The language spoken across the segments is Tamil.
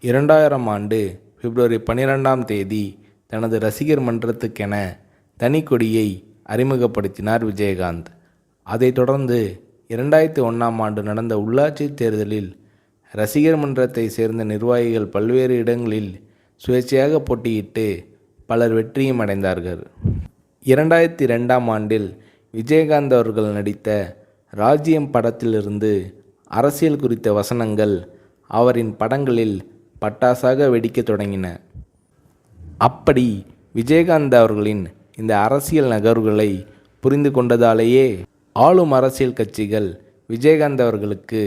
2000 ஆண்டு பிப்ரவரி 12ஆம் தேதி தனது ரசிகர் மன்றத்துக்கென தனி கொடியை அறிமுகப்படுத்தினார் விஜயகாந்த். அதைத் தொடர்ந்து 2001ஆம் ஆண்டு நடந்த உள்ளாட்சி தேர்தலில் ரசிகர் மன்றத்தை சேர்ந்த நிர்வாகிகள் பல்வேறு இடங்களில் சுயேட்சையாக போட்டியிட்டு பலர் வெற்றியும் அடைந்தார்கள். 2002ஆம் ஆண்டில் விஜயகாந்த் அவர்கள் நடித்த ராஜ்யம் படத்திலிருந்து அரசியல் குறித்த வசனங்கள் அவரின் படங்களில் பட்டாசாக வெடிக்கத் தொடங்கின. அப்படி விஜயகாந்த் அவர்களின் இந்த அரசியல் நகர்வுகளை புரிந்து கொண்டதாலேயே ஆளும் அரசியல் கட்சிகள் விஜயகாந்த் அவர்களுக்கு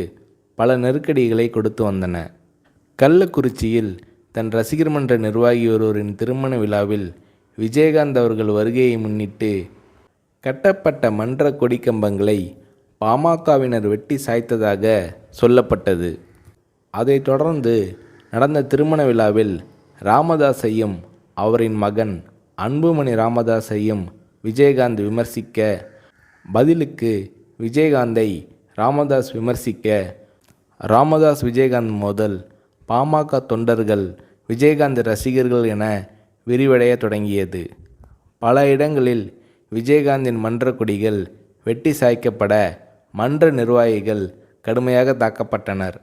பல நெருக்கடிகளை கொடுத்து வந்தன. கள்ளக்குறிச்சியில் தன் ரசிகர் மன்ற நிர்வாகி ஒருவரின் திருமண விழாவில் விஜயகாந்த் அவர்கள் வருகையை முன்னிட்டு கட்டப்பட்ட மன்ற கொடிக்கம்பங்களை பாமகவினர் வெட்டி சாய்த்ததாக சொல்லப்பட்டது. அதைத் தொடர்ந்து நடந்த திருமண விழாவில் ராமதாஸையும் அவரின் மகன் அன்புமணி ராமதாஸையும் விஜயகாந்த் விமர்சிக்க, பதிலுக்கு விஜயகாந்தை ராமதாஸ் விமர்சிக்க, ராமதாஸ் விஜயகாந்த் மோதல் பாமக தொண்டர்கள் விஜயகாந்த் ரசிகர்கள் என விரிவடைய தொடங்கியது. பல இடங்களில் விஜயகாந்தின் மன்ற கொடிகள் வெட்டி சாய்க்கப்பட மன்ற நிர்வாகிகள் கடுமையாக தாக்கப்பட்டனர்.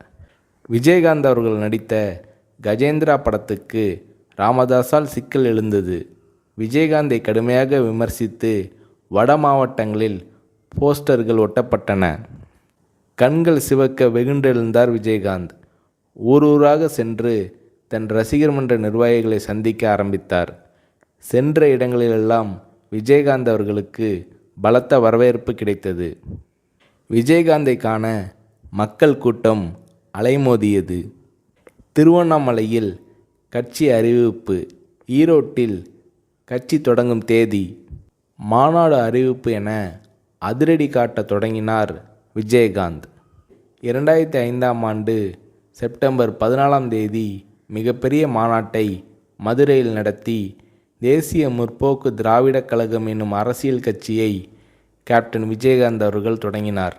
விஜயகாந்த் அவர்கள் நடித்த கஜேந்திரா படத்துக்கு ராமதாஸால் சிக்கல் எழுந்தது. விஜயகாந்தை கடுமையாக விமர்சித்து வட மாவட்டங்களில் போஸ்டர்கள் ஒட்டப்பட்டன. கண்கள் சிவக்க வெகுண்டெழுந்தார் விஜயகாந்த். ஊரூராக சென்று தன் ரசிகர் மன்ற நிர்வாகிகளை சந்திக்க ஆரம்பித்தார். சென்ற இடங்களிலெல்லாம் விஜயகாந்த் அவர்களுக்கு பலத்த வரவேற்பு கிடைத்தது. விஜயகாந்தை காண மக்கள் கூட்டம் அலைமோதியது. திருவண்ணாமலையில் கட்சி அறிவிப்பு, ஈரோட்டில் கட்சி தொடங்கும் தேதி, மாநாடு அறிவிப்பு என அதிரடி காட்ட தொடங்கினார் விஜயகாந்த். 2005ஆம் ஆண்டு செப்டம்பர் 14ஆம் தேதி மிகப்பெரிய மாநாட்டை மதுரையில் நடத்தி தேசிய முற்போக்கு திராவிடக் கழகம் என்னும் அரசியல் கட்சியை கேப்டன் விஜயகாந்த் அவர்கள் தொடங்கினார்.